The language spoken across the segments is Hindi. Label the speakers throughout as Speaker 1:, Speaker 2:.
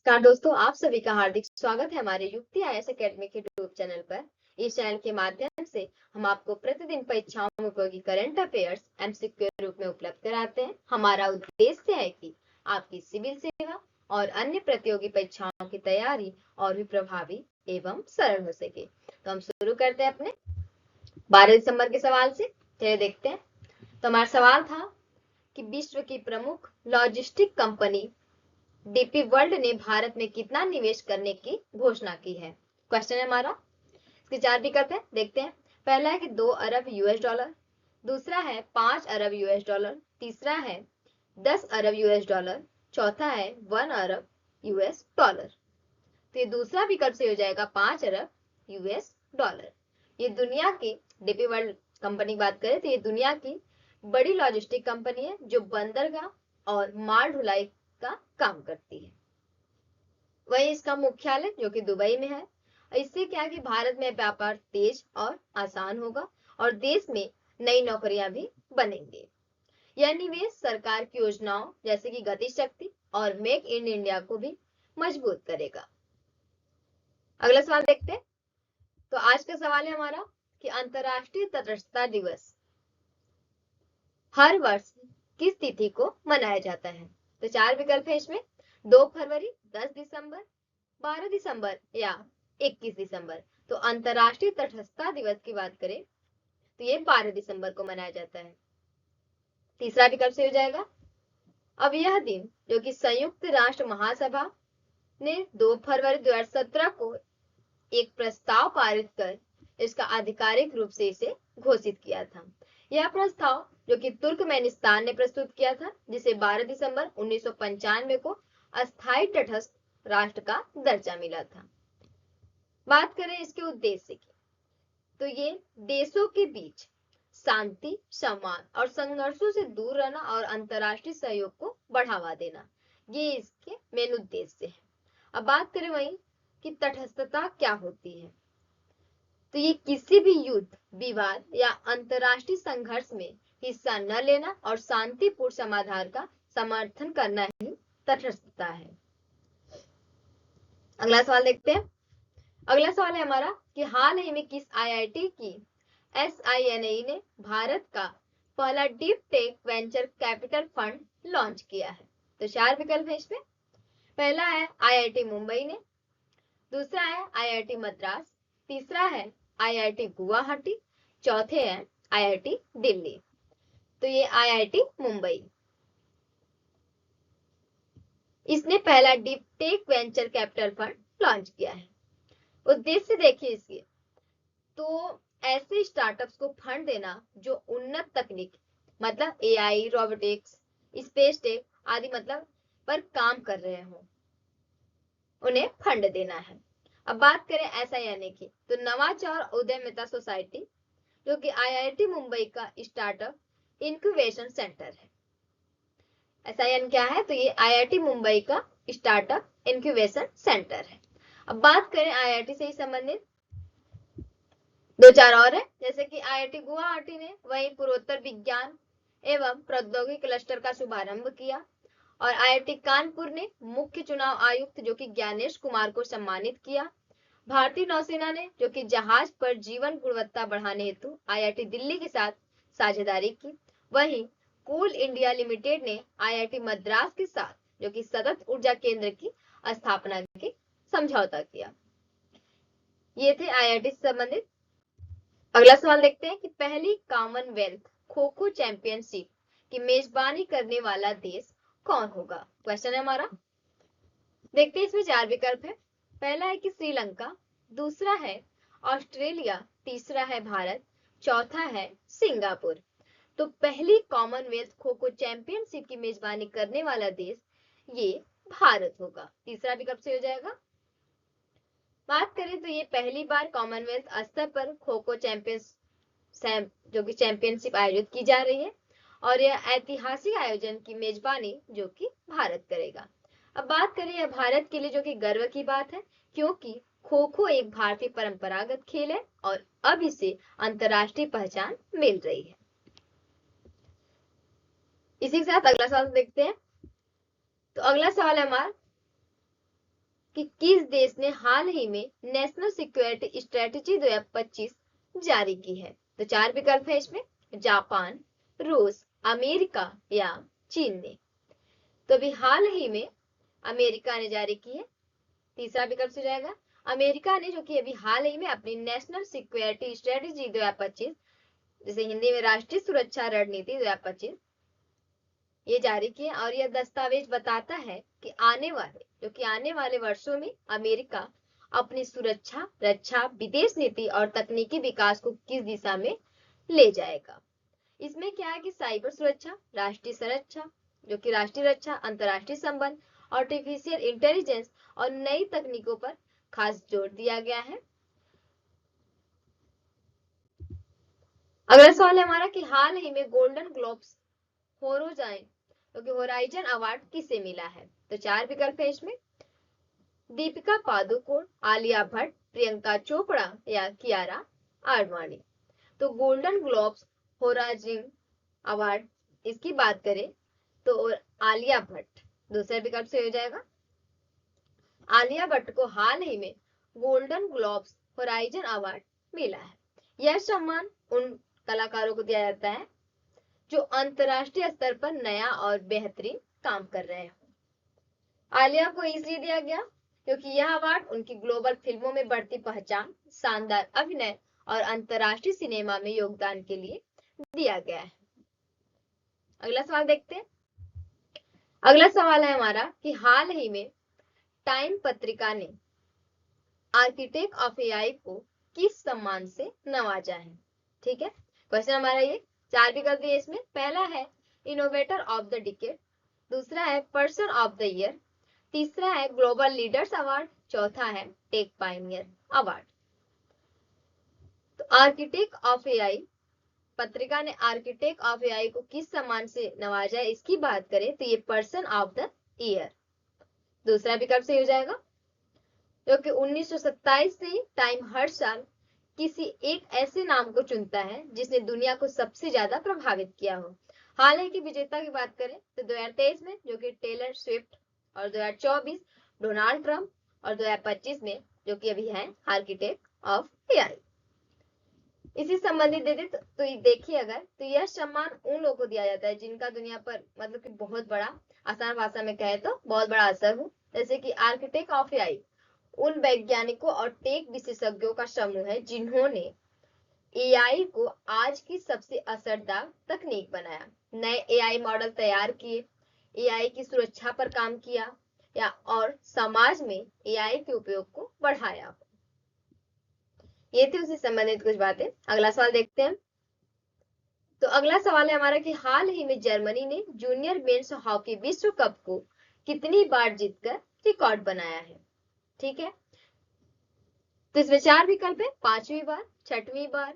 Speaker 1: नमस्कार दोस्तों, आप सभी का हार्दिक स्वागत है हमारे युक्ति आईएएस एकेडमी के यूट्यूब चैनल पर। इस चैनल के माध्यम से हम आपको प्रतिदिन परीक्षाओं में उपयोगी करंट अफेयर्स एमसीक्यू के रूप में उपलब्ध कराते हैं। हमारा उद्देश्य है कि आपकी सिविल सेवा और अन्य प्रतियोगी परीक्षाओं की तैयारी और भी प्रभावी एवं सरल हो सके। तो हम शुरू करते हैं अपने 12 दिसंबर के सवाल से। चलिए देखते हैं। तो हमारा सवाल था कि विश्व की प्रमुख लॉजिस्टिक कंपनी डीपी वर्ल्ड ने भारत में कितना निवेश करने की घोषणा की है। क्वेश्चन है हमारा। इसके 4 विकल्प है, देखते हैं। पहला है कि 2 अरब यूएस डॉलर, दूसरा है 5 अरब यूएस डॉलर, तीसरा है 10 अरब यूएस डॉलर, चौथा है 1 अरब यूएस डॉलर। तो ये दूसरा विकल्प से हो जाएगा 5 अरब यूएस डॉलर। ये दुनिया की डीपी वर्ल्ड कंपनी की बात करें तो ये दुनिया की बड़ी लॉजिस्टिक कंपनी है जो बंदरगाह और माल ढुलाई का काम करती है। वही इसका मुख्यालय जो कि दुबई में है। इससे क्या है कि भारत में व्यापार तेज और आसान होगा और देश में नई नौकरियां भी बनेंगे। यह निवेश सरकार की योजनाओं जैसे कि गति शक्ति और मेक इन इंडिया को भी मजबूत करेगा। अगला सवाल देखते हैं। तो आज का सवाल है हमारा कि अंतर्राष्ट्रीय तटस्थता दिवस हर वर्ष किस तिथि को मनाया जाता है। तो 4 विकल्प है इसमें। 2 फरवरी, 10 दिसंबर, 12 दिसंबर या 21 दिसंबर। तो अंतर्राष्ट्रीय तटस्थता दिवस की बात करें तो ये 12 दिसंबर को मनाया जाता है। तीसरा विकल्प से हो जाएगा। अब यह दिन जो कि संयुक्त राष्ट्र महासभा ने 2 फरवरी 2017 को एक प्रस्ताव पारित कर इसका आधिकारिक रूप से इसे घोषित किया था। यह प्रस्ताव जो कि तुर्कमेनिस्तान ने प्रस्तुत किया था, जिसे 12 दिसंबर 1995 को अस्थायी तटस्थ राष्ट्र का दर्जा मिला था। बात करें इसके उद्देश्य की तो ये देशों के बीच शांति, सम्मान और संघर्षों से दूर रहना और अंतर्राष्ट्रीय सहयोग को बढ़ावा देना, ये इसके मेन उद्देश्य है। अब बात करें वही कि तटस्थता क्या होती है। तो ये किसी भी युद्ध, विवाद या अंतर्राष्ट्रीय संघर्ष में हिस्सा न लेना और शांतिपूर्ण समाधान का समर्थन करना ही तटस्थता है। अगला सवाल देखते हैं। अगला सवाल है हमारा कि हाल ही में किस आईआईटी की SINAE ने भारत का पहला deep tech venture capital fund launch किया है। तो 4 विकल्प है इसमें। पहला है आईआईटी मुंबई ने, दूसरा है आईआईटी मद्रास, तीसरा है आईआईटी गुवाहाटी, चौथे है आईआईटी दिल्ली। तो ये आईआईटी मुंबई, इसने पहला deep tech venture capital fund launch किया है। उद्देश्य देखिए इसके, तो ऐसे स्टार्टअप्स को फंड देना जो उन्नत तकनीक मतलब AI, रोबोटिक्स, स्पेस टेक आदि मतलब पर काम कर रहे हो, उन्हें फंड देना है। अब बात करें SINA की तो नवाचार उद्यमिता सोसाइटी जो कि आईआईटी मुंबई का स्टार्टअप इंक्यूबेशन सेंटर है। SIN क्या है तो ये आईआईटी मुंबई का स्टार्टअप इंक्यूबेशन सेंटर है। अब बात करें आईआईटी से ही संबंधित 2-4 और है, जैसे कि आईआईटी गुवाहाटी ने वही पूर्वोत्तर विज्ञान एवं प्रौद्योगिकी क्लस्टर का शुभारंभ किया और आईआईटी कानपुर ने मुख्य चुनाव आयुक्त जो कि ज्ञानेश कुमार को सम्मानित किया। भारतीय नौसेना ने जो कि जहाज पर जीवन गुणवत्ता बढ़ाने हेतु आईआईटी दिल्ली के साथ साझेदारी की। वहीं कोल इंडिया लिमिटेड ने आईआईटी मद्रास के साथ जो कि सतत ऊर्जा केंद्र की स्थापना के समझौता किया। ये थे आईआईटी से संबंधित। अगला सवाल देखते हैं कि पहली कॉमनवेल्थ खो खो चैंपियनशिप की मेजबानी करने वाला देश कौन होगा। क्वेश्चन है हमारा। देखते हैं इसमें 4 विकल्प है। पहला है कि श्रीलंका, दूसरा है ऑस्ट्रेलिया, तीसरा है भारत, चौथा है सिंगापुर। तो पहली कॉमनवेल्थ खो खो चैंपियनशिप की मेजबानी करने वाला देश ये भारत होगा। तीसरा विकल्प से हो जाएगा। बात करें तो ये पहली बार कॉमनवेल्थ स्तर पर खो खो जो कि चैंपियनशिप आयोजित की जा रही है और यह ऐतिहासिक आयोजन की मेजबानी जो कि भारत करेगा। अब बात करें यह भारत के लिए जो कि गर्व की बात है, क्योंकि खो खो एक भारतीय परंपरागत खेल है और अब इसे अंतरराष्ट्रीय पहचान मिल रही है। इसी के साथ अगला सवाल देखते हैं। तो अगला सवाल है हमारा कि किस देश ने हाल ही में नेशनल सिक्योरिटी स्ट्रेटेजी 2025 जारी की है। तो 4 विकल्प है इसमें, जापान, रूस, अमेरिका या चीन ने। तो अभी हाल ही में अमेरिका ने जारी की है। तीसरा विकल्प हो जाएगा अमेरिका ने, जो कि अभी हाल ही में अपनी नेशनल सिक्योरिटी स्ट्रेटेजी 2025, जिसे हिंदी में राष्ट्रीय सुरक्षा रणनीति 2025, ये जारी किया। और यह दस्तावेज बताता है कि आने वाले वर्षों में अमेरिका अपनी सुरक्षा, रक्षा, विदेश नीति और तकनीकी विकास को किस दिशा में ले जाएगा। इसमें क्या है कि साइबर सुरक्षा, राष्ट्रीय सुरक्षा, जो कि राष्ट्रीय रक्षा, अंतरराष्ट्रीय संबंध, आर्टिफिशियल इंटेलिजेंस और नई तकनीकों पर खास जोर दिया गया है। अगला सवाल है हमारा कि हाल ही में गोल्डन ग्लोब्स होराइजन अवार्ड किसे मिला है। तो 4 विकल्प है इसमें, दीपिका पादुकोण, आलिया भट्ट, प्रियंका चोपड़ा या कियारा आडवाणी। तो गोल्डन ग्लोब्स होराइजन अवार्ड इसकी बात करें तो आलिया भट्ट दूसरे विकल्प से हो जाएगा। आलिया भट्ट को हाल ही में गोल्डन ग्लोब्स होराइजन अवार्ड मिला है। यह सम्मान उन कलाकारों को दिया जाता है जो अंतरराष्ट्रीय स्तर पर नया और बेहतरीन काम कर रहे हैं। आलिया को इसलिए दिया गया क्योंकि यह अवार्ड उनकी ग्लोबल फिल्मों में बढ़ती पहचान, शानदार अभिनय और अंतरराष्ट्रीय सिनेमा में योगदान के लिए दिया गया है। अगला सवाल देखते हैं। अगला सवाल है हमारा कि हाल ही में टाइम पत्रिका ने आर्किटेक्ट ऑफ एआई को किस सम्मान से नवाजा है। ठीक है, क्वेश्चन हमारा ये 4 विकल्प दिए इसमें। पहला है इनोवेटर ऑफ द डिकेड, दूसरा है पर्सन ऑफ द ईयर, तीसरा है ग्लोबल लीडर्स अवार्ड, चौथा है टेक पायनियर अवार्ड। तो आर्किटेक्ट ऑफ एआई पत्रिका ने आर्किटेक्ट ऑफ एआई को किस सम्मान से नवाजा है, इसकी बात करें तो ये पर्सन ऑफ द ईयर दूसरा विकल्प से हो जाएगा, क्योंकि 1927 से टाइम हर साल किसी एक ऐसे नाम को चुनता है जिसने दुनिया को सबसे ज्यादा प्रभावित किया हो। हाल ही की विजेता की बात करें तो 2023 में जो कि टेलर स्विफ्ट, और 2024 डोनाल्ड ट्रंप, और 2025 में जो कि अभी है आर्किटेक्ट ऑफ एआई। इसी संबंधित दे दे तो देखिए अगर, तो यह सम्मान उन लोगों को दिया जाता है जिनका दुनिया पर मतलब कि बहुत बड़ा, आसान भाषा में कहे तो बहुत बड़ा असर हो। जैसे कि आर्किटेक्ट ऑफ एआई उन वैज्ञानिकों और टेक विशेषज्ञों का समूह है जिन्होंने एआई को आज की सबसे असरदार तकनीक बनाया, नए एआई मॉडल तैयार किए, एआई की सुरक्षा पर काम किया या और समाज में एआई के उपयोग को बढ़ाया। ये थी उससे संबंधित कुछ बातें। अगला सवाल देखते हैं। तो अगला सवाल है हमारा कि हाल ही में जर्मनी ने जूनियर मेंस हॉकी विश्व कप को कितनी बार जीतकर रिकॉर्ड बनाया है। ठीक है, तो इसमें 4 विकल्प है, 5वीं बार, 6वीं बार,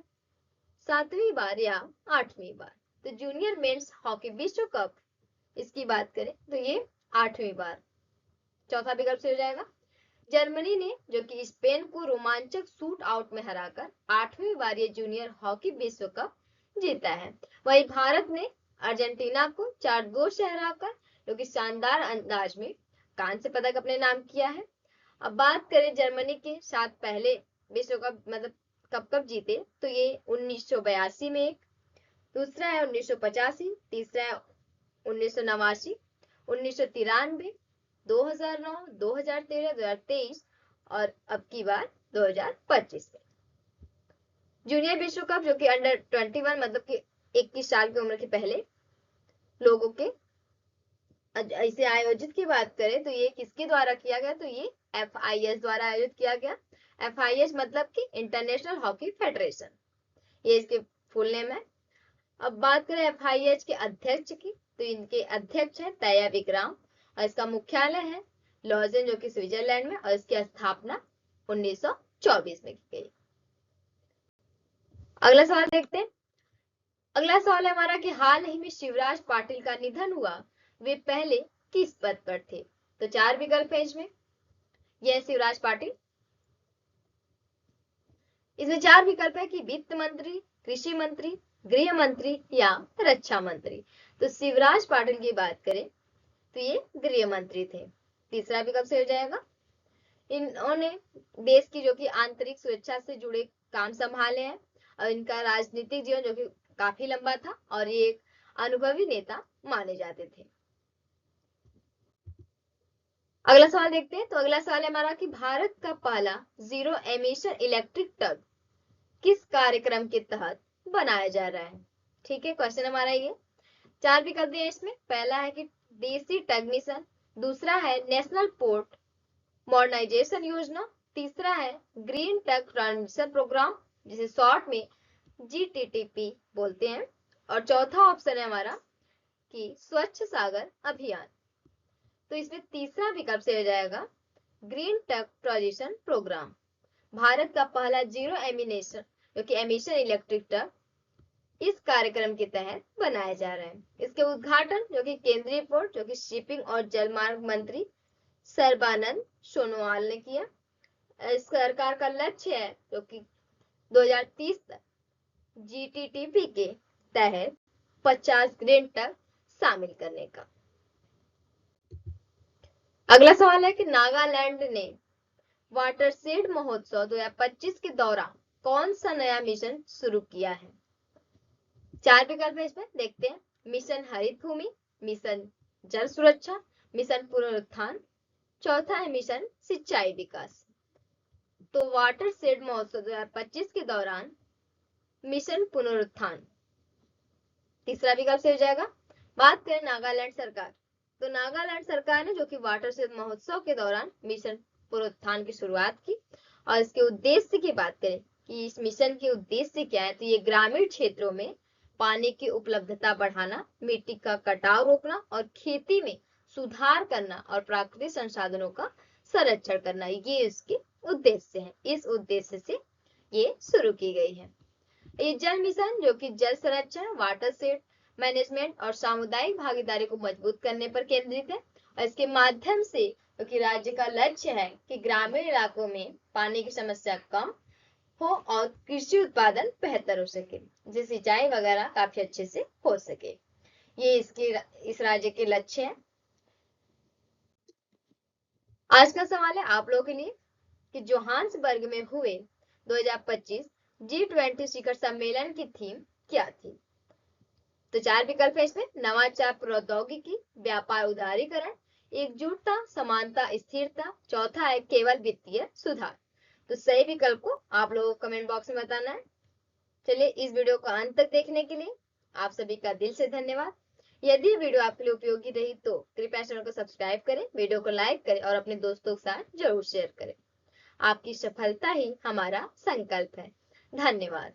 Speaker 1: 7वीं बार या 8वीं बार। तो जूनियर मेंस हॉकी विश्व कप इसकी बात करें तो ये 8वीं बार चौथा विकल्प से हो जाएगा। जर्मनी ने जो कि स्पेन को रोमांचक शूट आउट में हराकर 8वीं बार ये जूनियर हॉकी विश्व कप जीता है। वहीं भारत ने अर्जेंटीना को 4-2 से हराकर जो कि शानदार अंदाज में कांस्य पदक अपने नाम किया है। अब बात करें जर्मनी के साथ पहले विश्व कप मतलब कब जीते तो ये 1982 में एक, दूसरा है 1985, तीसरा है 1989, 1993, 2009, 2013, 2023 और अब की बार 2025 में। जूनियर विश्व कप जो कि अंडर 21 मतलब कि 21 साल की उम्र के पहले लोगों के इसे आयोजित की बात करें तो ये किसके द्वारा किया गया, तो ये FIS द्वारा आयोजित किया गया। FIS मतलब कि इंटरनेशनल हॉकी फेडरेशन, ये इसके फुल नेम है। अब बात करें FIH के अध्यक्ष की तो इनके अध्यक्ष है तया विक्राम और इसका मुख्यालय है लॉजेन जो कि स्विट्जरलैंड में, और इसकी स्थापना 1924 में की गई। अगला सवाल देखते हैं। अगला सवाल है हमारा कि हाल ही में शिवराज पाटिल का निधन हुआ, वे पहले किस पद पर थे। तो 4 विकल्प है इसमें। यह शिवराज पाटिल, इसमें 4 विकल्प है कि वित्त मंत्री, कृषि मंत्री, गृह मंत्री या रक्षा मंत्री। तो शिवराज पाटिल की बात करें तो ये गृह मंत्री थे, तीसरा विकल्प से हो जाएगा। इन्होंने देश की जो कि आंतरिक सुरक्षा से जुड़े काम संभाले हैं और इनका राजनीतिक जीवन जो कि काफी लंबा था और ये एक अनुभवी नेता माने जाते थे। अगला सवाल देखते हैं। तो अगला सवाल है हमारा कि भारत का पहला जीरो एमिशन इलेक्ट्रिक ट्रक किस कार्यक्रम के तहत बनाया जा रहा है। ठीक है, क्वेश्चन हमारा ये 4 विकल्प दिए इसमें। पहला है कि डीसी टग मिशन, दूसरा है नेशनल पोर्ट मॉडर्नाइजेशन योजना, तीसरा है ग्रीन टग ट्रांजिशन प्रोग्राम जिसे शॉर्ट में GTTP बोलते हैं, और चौथा ऑप्शन है हमारा कि स्वच्छ सागर अभियान। तो इसमें तीसरा विकल्प से हो जाएगा green tug transition programme. Bharat का पहला जीरो एमिनेशन जो कि एमिशन इलेक्ट्रिक ट्रक इस कार्यक्रम के तहत बनाया जा रहा है। इसके उद्घाटन जो कि केंद्रीय पोर्ट जो कि शिपिंग और जलमार्ग मंत्री सर्बानंद सोनोवाल ने किया। इस सरकार का लक्ष्य है जो कि 2030 तक GTTP के तहत 50 ग्रीन टग शामिल करने का। अगला सवाल है कि नागालैंड ने वाटरशेड महोत्सव 2025 के दौरान कौन सा नया मिशन शुरू किया है। 4 विकल्प है इसमें, देखते हैं। मिशन हरित भूमि, मिशन जल सुरक्षा, मिशन पुनरुत्थान, चौथा है मिशन सिंचाई विकास। तो वाटरशेड महोत्सव 2025 के दौरान मिशन पुनरुत्थान तीसरा विकल्प से हो जाएगा। बात करें नागालैंड सरकार, तो नागालैंड सरकार ने जो कि वाटरशेड महोत्सव के दौरान मिशन पुनरुत्थान की शुरुआत की। और इसके उद्देश्य की बात करें कि इस मिशन के उद्देश्य क्या है, तो ये ग्रामीण क्षेत्रों में पानी की उपलब्धता बढ़ाना, मिट्टी का कटाव रोकना और खेती में सुधार करना और प्राकृतिक संसाधनों का संरक्षण करना, ये इसके उद्देश्य है। इस उद्देश्य से ये शुरू की गई है। ये जल मिशन जो कि जल संरक्षण, वाटरशेड मैनेजमेंट और सामुदायिक भागीदारी को मजबूत करने पर केंद्रित है। और इसके माध्यम से क्योंकि राज्य का लक्ष्य है कि ग्रामीण इलाकों में पानी की समस्या कम हो और कृषि उत्पादन बेहतर हो सके, जिससे सिंचाई वगैरह काफी अच्छे से हो सके। ये इस राज्य के लक्ष्य है। आज का सवाल है आप लोगों के लिए कि जोहान्सबर्ग में हुए 2025 G20 शिखर सम्मेलन की थीम क्या थी। तो 4 विकल्प है इसमें, नवाचार, प्रौद्योगिकी, व्यापार उदारीकरण, एकजुटता, समानता, स्थिरता, चौथा है केवल वित्तीय सुधार। तो सही विकल्प को आप लोगों को कमेंट बॉक्स में बताना है। चलिए, इस वीडियो को अंत तक देखने के लिए आप सभी का दिल से धन्यवाद। यदि वीडियो आपके लिए उपयोगी रही तो कृपया चैनल को सब्सक्राइब करें, वीडियो को लाइक करें और अपने दोस्तों के साथ जरूर शेयर करें। आपकी सफलता ही हमारा संकल्प है। धन्यवाद।